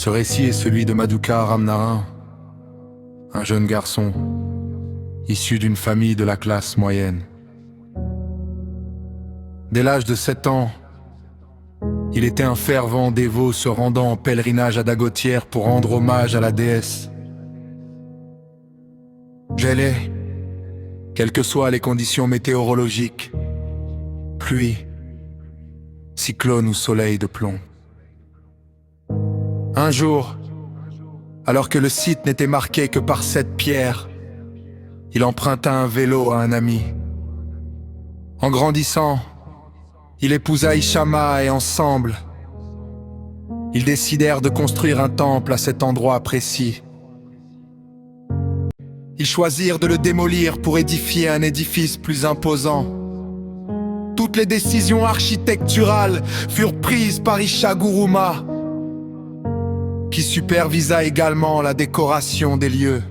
Ce récit est celui de Madhukar Ramnaran, un jeune garçon issu d'une famille de la classe moyenne. Dès l'âge de 7 ans, il était un fervent dévot se rendant en pèlerinage à Dagotière pour rendre hommage à la déesse. Gelée, quelles que soient les conditions météorologiques, pluie, cyclone ou soleil de plomb. Un jour, alors que le site n'était marqué que par 7 pierres, il emprunta un vélo à un ami. En grandissant, il épousa Ishama et ensemble, ils décidèrent de construire un temple à cet endroit précis. Ils choisirent de le démolir pour édifier un édifice plus imposant. Toutes les décisions architecturales furent prises par Ishaguruma, qui supervisa également la décoration des lieux.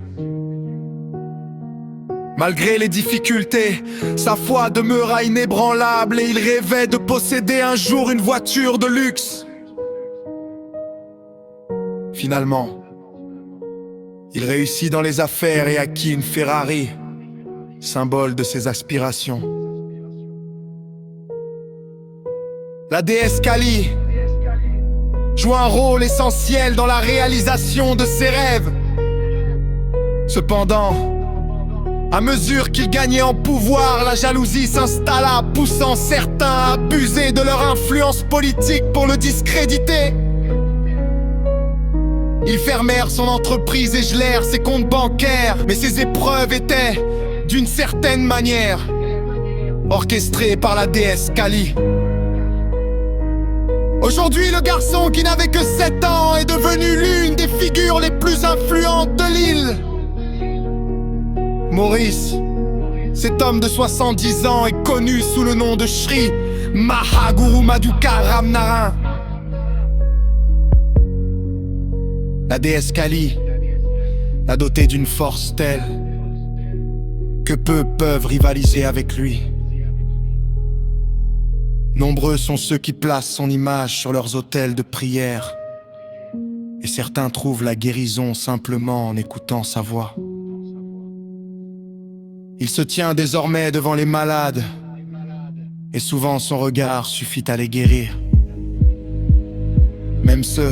Malgré les difficultés, sa foi demeura inébranlable et il rêvait de posséder un jour une voiture de luxe. Finalement, il réussit dans les affaires et acquit une Ferrari, symbole de ses aspirations. La déesse Kali joue un rôle essentiel dans la réalisation de ses rêves. Cependant, à mesure qu'il gagnait en pouvoir, la jalousie s'installa, poussant certains à abuser de leur influence politique pour le discréditer. Ils fermèrent son entreprise et gelèrent ses comptes bancaires, mais ces épreuves étaient, d'une certaine manière, orchestrées par la déesse Kali. Aujourd'hui, le garçon qui n'avait que 7 ans est devenu l'une des figures les plus influentes de l'île. Maurice, cet homme de 70 ans est connu sous le nom de Sri Mahaguru Madhukar Ramnaran. La déesse Kali l'a doté d'une force telle que peu peuvent rivaliser avec lui. Nombreux sont ceux qui placent son image sur leurs autels de prière, et certains trouvent la guérison simplement en écoutant sa voix. Il se tient désormais devant les malades, et souvent son regard suffit à les guérir. Même ceux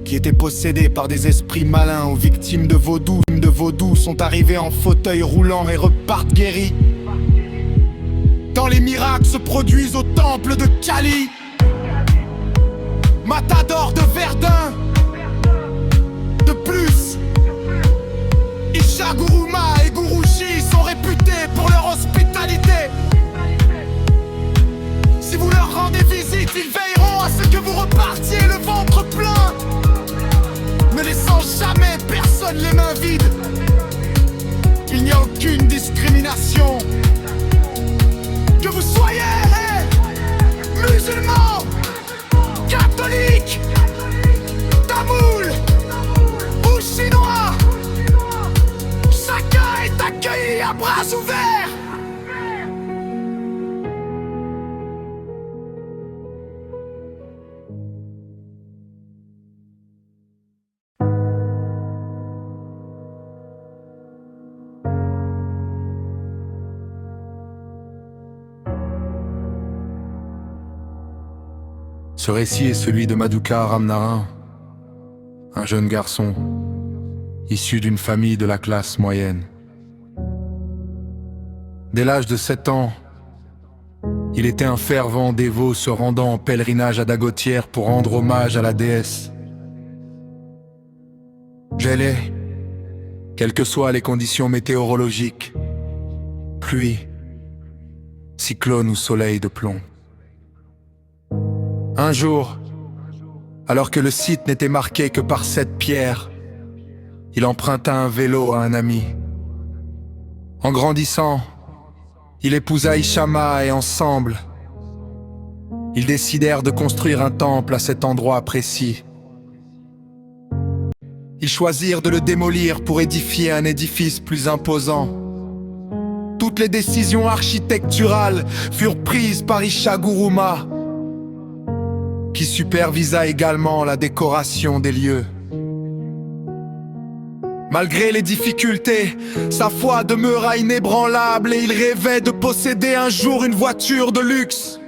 qui étaient possédés par des esprits malins ou victimes de vaudou sont arrivés en fauteuil roulant et repartent guéris. Quand les miracles se produisent au temple de Kali, Matador de Verdun. De plus, Ishaguruma et Guruji sont réputés pour leur hospitalité. Si vous leur rendez visite, ils veilleront à ce que vous repartiez le ventre plein, ne laissant jamais personne les mains vides. Il n'y a aucune discrimination. Que vous soyez musulmans, catholiques, tamouls ou chinois, chacun est accueilli à bras ouverts. Ce récit est celui de Madhukar Ramnaran, un jeune garçon issu d'une famille de la classe moyenne. Dès l'âge de 7 ans, il était un fervent dévot se rendant en pèlerinage à Dagotière pour rendre hommage à la déesse. Gelée, quelles que soient les conditions météorologiques, pluie, cyclone ou soleil de plomb. Un jour, alors que le site n'était marqué que par 7 pierres, il emprunta un vélo à un ami. En grandissant, il épousa Ishama et ensemble, ils décidèrent de construire un temple à cet endroit précis. Ils choisirent de le démolir pour édifier un édifice plus imposant. Toutes les décisions architecturales furent prises par Ishaguruma, qui supervisa également la décoration des lieux. Malgré les difficultés, sa foi demeura inébranlable et il rêvait de posséder un jour une voiture de luxe.